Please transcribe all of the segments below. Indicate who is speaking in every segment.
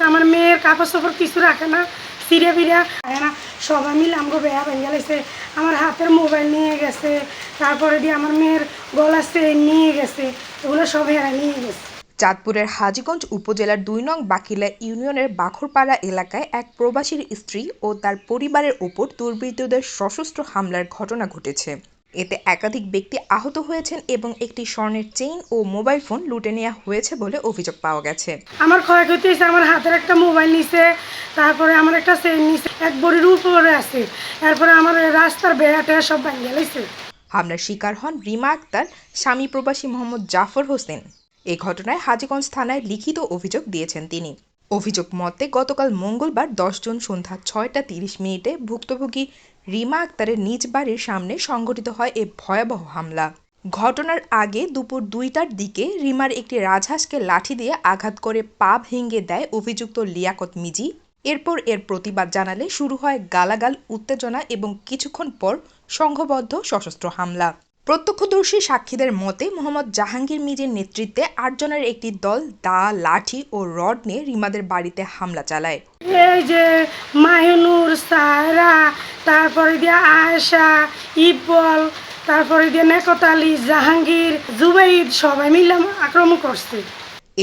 Speaker 1: আমার মেয়ের কাপড় চোপড় কিছু রাখে না, সিরিয়া ফিরিয়া খায় না, সবাই মিলে আমাকে বেয়া ভেঙে গেছে। আমার হাতের মোবাইল নিয়ে গেছে, তারপরে দিয়ে আমার মেয়ের গলা চেইন নিয়ে গেছে, এগুলো সব এরা নিয়ে গেছে।
Speaker 2: চাঁদপুরের হাজীগঞ্জ উপজেলার ২ নং বাকিলা ইউনিয়নের বাখরপাড়া এলাকায় এক প্রবাসীর স্ত্রী ও তার পরিবারের ওপর দুর্বৃত্তদের সশস্ত্র হামলার ঘটনা ঘটেছে। এতে একাধিক ব্যক্তি আহত হয়েছেন এবং একটি স্বর্ণের চেইন ও মোবাইল ফোন লুটে নেওয়া হয়েছে বলে অভিযোগ পাওয়া গেছে।
Speaker 1: আমার ক্ষয়ক্ষতি হয়েছে, আমার হাতের একটা মোবাইল নিছে, তারপরে আমার একটা চেইন নিছে, এক বড়ির উপরে আছে, তারপরে আমার রাস্তার বেড়াটা সব ভাঙিয়ে গেছে।
Speaker 2: হামলার শিকার হন রিমা আক্তার, স্বামী প্রবাসী মোহাম্মদ জাফর হোসেন। এই ঘটনায় হাজীগঞ্জ থানায় লিখিত অভিযোগ দিয়েছেন তিনি। অভিযোগ মতে গতকাল মঙ্গলবার ১০ জুন সন্ধ্যা ৬টা ৩০ মিনিটে ভুক্তভোগী রিমা আক্তারের নিজ বাড়ির সামনে সংঘটিত হয় এ ভয়াবহ হামলা। ঘটনার আগে দুপুর ২টার দিকে রিমার একটি রাজহাঁসকে লাঠি দিয়ে আঘাত করে পা ভেঙে দেয় অভিযুক্ত লিয়াকত মিজি। এরপর এর প্রতিবাদ জানালে শুরু হয় গালাগাল, উত্তেজনা এবং কিছুক্ষণ পর সংঘবদ্ধ সশস্ত্র হামলা। প্রত্যক্ষদর্শী সাক্ষীদের মতে মোহাম্মদ জাহাঙ্গীর মিজির নেতৃত্বে ৮ জনের একটি দল দা, লাঠি ও রড নিয়ে রিমাদের বাড়িতে হামলা চালায়।
Speaker 1: এই যে মাহিনুর, সায়রা, তারপরে দিয়ে আয়েশা, ইকবল, তারপরে দিয়ে নেকত আলী, জাহাঙ্গীর, জুবাইদ সবাই মিলে আক্রমণ করছে।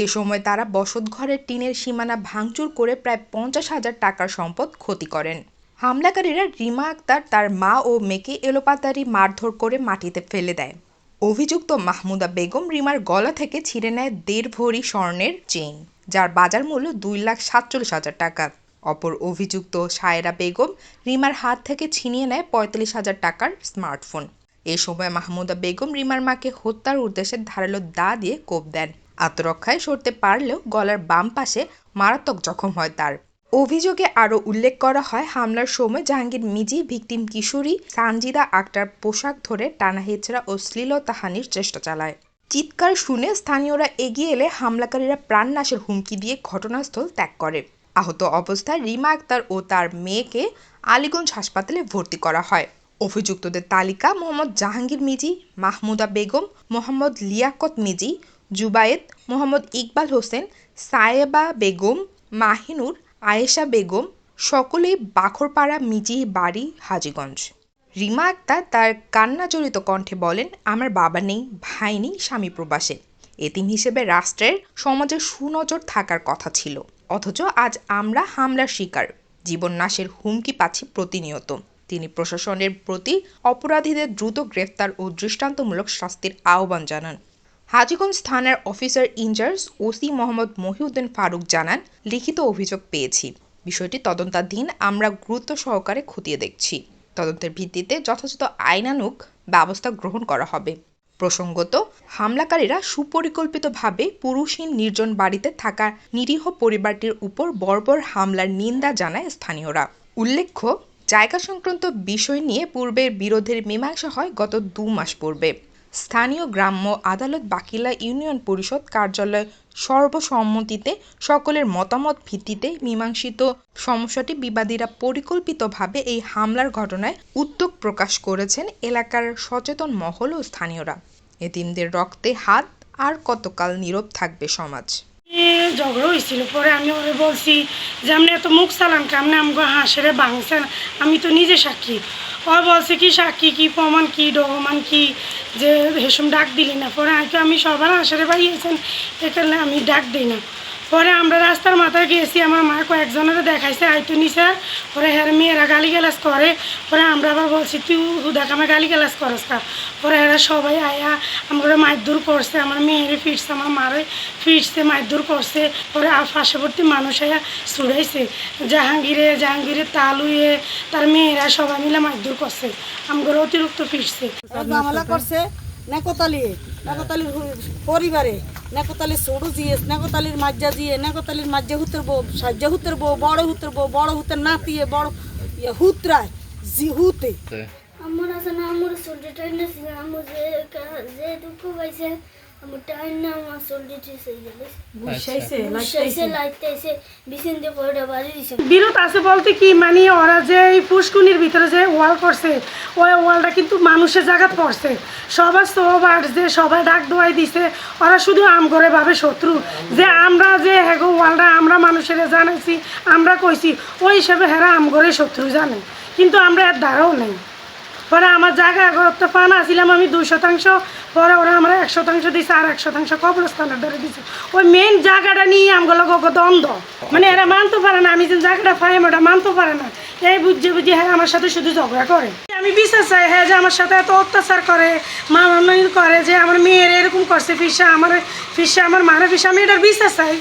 Speaker 2: এ সময় তারা বসতঘরের টিনের সীমানা ভাঙচুর করে প্রায় ৫০,০০০ টাকার সম্পদ ক্ষতি করেন। হামলাকারীরা রিমা আক্তার, তার মা ও মেয়েকে এলোপাতাড়ি মারধর করে মাটিতে ফেলে দেয়। অভিযুক্ত মাহমুদা বেগম রিমার গলা থেকে ছিঁড়ে নেয় ১.৫ ভরি স্বর্ণের চেইন, যার বাজার মূল্য ২,৪৭,০০০ টাকা। অপর অভিযুক্ত সায়রা বেগম রিমার হাত থেকে ছিনিয়ে নেয় ৪৫,০০০ টাকার স্মার্টফোন। এ সময় মাহমুদা বেগম রিমার মাকে হত্যার উদ্দেশ্যে ধারালো দা দিয়ে কোপ দেন। আত্মরক্ষায় সরতে পারলেও গলার বাম পাশে মারাত্মক জখম হয় তার। অভিযোগে আরও উল্লেখ করা হয়, হামলার সময় জাহাঙ্গীর মিজি ভিকটিম কিশোরী সানজিদা আক্তার পোশাক ধরে টানাহেঁচড়া ও শ্লীলতাহানির চেষ্টা চালায়। চিৎকার শুনে স্থানীয়রা এগিয়ে এলে হামলাকারীরা প্রাণনাশের হুমকি দিয়ে ঘটনাস্থল ত্যাগ করে। আহত অবস্থায় রিমা আক্তার ও তার মেয়েকে আলীগঞ্জ হাসপাতালে ভর্তি করা হয়। অভিযুক্তদের তালিকা: মোহাম্মদ জাহাঙ্গীর মিজি, মাহমুদা বেগম, মোহাম্মদ লিয়াকত মিজি, জুবায়েদ, মোহাম্মদ ইকবাল হোসেন, সায়েবা বেগম, মাহিনুর, আয়েশা বেগম, সকলেই বাখরপাড়া মিজি বাড়ি, হাজীগঞ্জ। রিমা আক্তার তার কান্নাজড়িত কণ্ঠে বলেন, আমার বাবা নেই, ভাই নেই, স্বামী প্রবাসে। এতিম হিসেবে রাষ্ট্রের, সমাজের সুনজর থাকার কথা ছিল, অথচ আজ আমরা হামলার শিকার, জীবন নাশের হুমকি পাচ্ছি প্রতিনিয়ত। তিনি প্রশাসনের প্রতি অপরাধীদের দ্রুত গ্রেফতার ও দৃষ্টান্তমূলক শাস্তির আহ্বান জানান। হাজীগঞ্জ থানার officer in charge OC Mohammad Mohiuddin Faruk জানান, লিখিত অভিযোগ পেয়েছি, বিষয়টি তদন্তাধীন, আমরা গুরুত্ব সহকারে খতিয়ে দেখছি। তদন্তের ভিত্তিতে যথাযথ আইনানুগ ব্যবস্থা গ্রহণ করা হবে। প্রসঙ্গত, হামলাকারীরা সুপরিকল্পিতভাবে পুরুষহীন নির্জন বাড়িতে থাকা নিরীহ পরিবারটির উপর বর্বর হামলার নিন্দা জানায় স্থানীয়রা। উল্লেখ্য, জায়গা সংক্রান্ত বিষয় নিয়ে পূর্বের বিরোধের মীমাংসা হয় গত ২ মাস পূর্বে। স্থানীয় গ্রাম্য আদালত বাকিলা ইউনিয়ন পরিষদ কার্যালয় সর্বসম্মতিতে সকলের মতামত ভিত্তিতে মীমাংসিত সমস্যাটি বিবাদীরা পরিকল্পিতভাবে এই হামলার ঘটনায় উদ্বেগ প্রকাশ করেছেন এলাকার সচেতন মহল ও স্থানীয়রা। এতিমদের রক্তে হাত, আর কতকাল নীরব থাকবে সমাজ?
Speaker 1: ঝগড়া হয়েছিল, পরে আমি ওরে বলছি যে আপনি এত মুখ চালান কেমন, আমাকে হাঁসেরে ভাঙছেন, আমি তো নিজে সাক্ষী। ও বলছে কি সাক্ষী কি, প্রমাণ কি, ডকুমেন্ট কি, যে হেসম ডাক দিলি না। পরে আমি সবার হাঁসেরে বাইয়েছেন, এখানে আমি ডাক দিই না। পরে আমরা রাস্তার মাথায় গিয়েছি, আমার মা কয়েকজনের দেখাইছে আইতো নিছে, পরে হ্যাঁ মেয়েরা গালি গালাজ করে। পরে আমরা আবার বলছি তুই হুদাক আমার গালি গালাজ করস কা। পরে এরা সবাই আয়া আমরা মারধর করছে, আমার মেয়েরে ফিরছে, আমার মারে ফিরছে, মারধর করছে। পরে পার্শ্ববর্তী মানুষ আয়া ছুড়াইছে, জাহাঙ্গীরে তালুয়ে তার মেয়েরা সবাই মিলে মারধর করছে, আমার অতিরিক্ত ফিরছে।
Speaker 3: মামলা করছে নেকতালির পরিবারে, নেকতালির সরু জিয়ে, নেকতালির মাজ্জা জিয়ে, নেকতালির মাজ্জা হুতের বউ, সাজ্জা হুতের বউ, বড় হুতের নাতিয়ে, বড় হুতরায় জি হুতে।
Speaker 4: আমার আছে না, আমার ছোট ট্রেন আছে, আমার যে দুঃখ পাইছে আমার টাইম না আমার শরীর ঠিক হয়ে গেল
Speaker 3: বুঝাইছে
Speaker 4: বুঝাইছে লাইতেছে বিছান দিয়ে পড়ে বাড়ি দিছে
Speaker 1: বিরোধ আছে বলতে কি মানে ওরা যে এই পুষ্কুনির ভিতরে যে ওয়াল করছে ওই ওয়ালটা কিন্তু মানুষের জায়গা পড়ছে সবার সব আসছে সবাই ডাক দোয়াই দিছে ওরা শুধু আম করে ভাবে শত্রু যে আমরা যে হ্যাগো ওয়ালটা আমরা মানুষের জানাইছি আমরা কইছি ওই হিসাবে হেরা আম করে শত্রু জানে কিন্তু আমরা এর দ্বারাও নেই পরে আমার জায়গা এগারোটা পান আসছিলাম আমি 2%, পরে ওরা আমরা 1% দিয়েছে আর 1% কবরস্থানের ধরে দিয়েছে ওই মেন জায়গাটা নিয়ে আমগুলো দ্বন্দ্ব মানে এরা মানতে পারে না আমি যে জায়গাটা পাই ওটা মানতে পারে না এই বুঝে হ্যাঁ আমার সাথে শুধু ঝগড়া করে আমি বিশ্বাস চাই হ্যাঁ যে আমার সাথে এত অত্যাচার করে মাননীয় করে যে আমার মেয়ের এরকম করছে ফিসা আমার মারে ফিসা আমি এটার বিশ্বাস চাই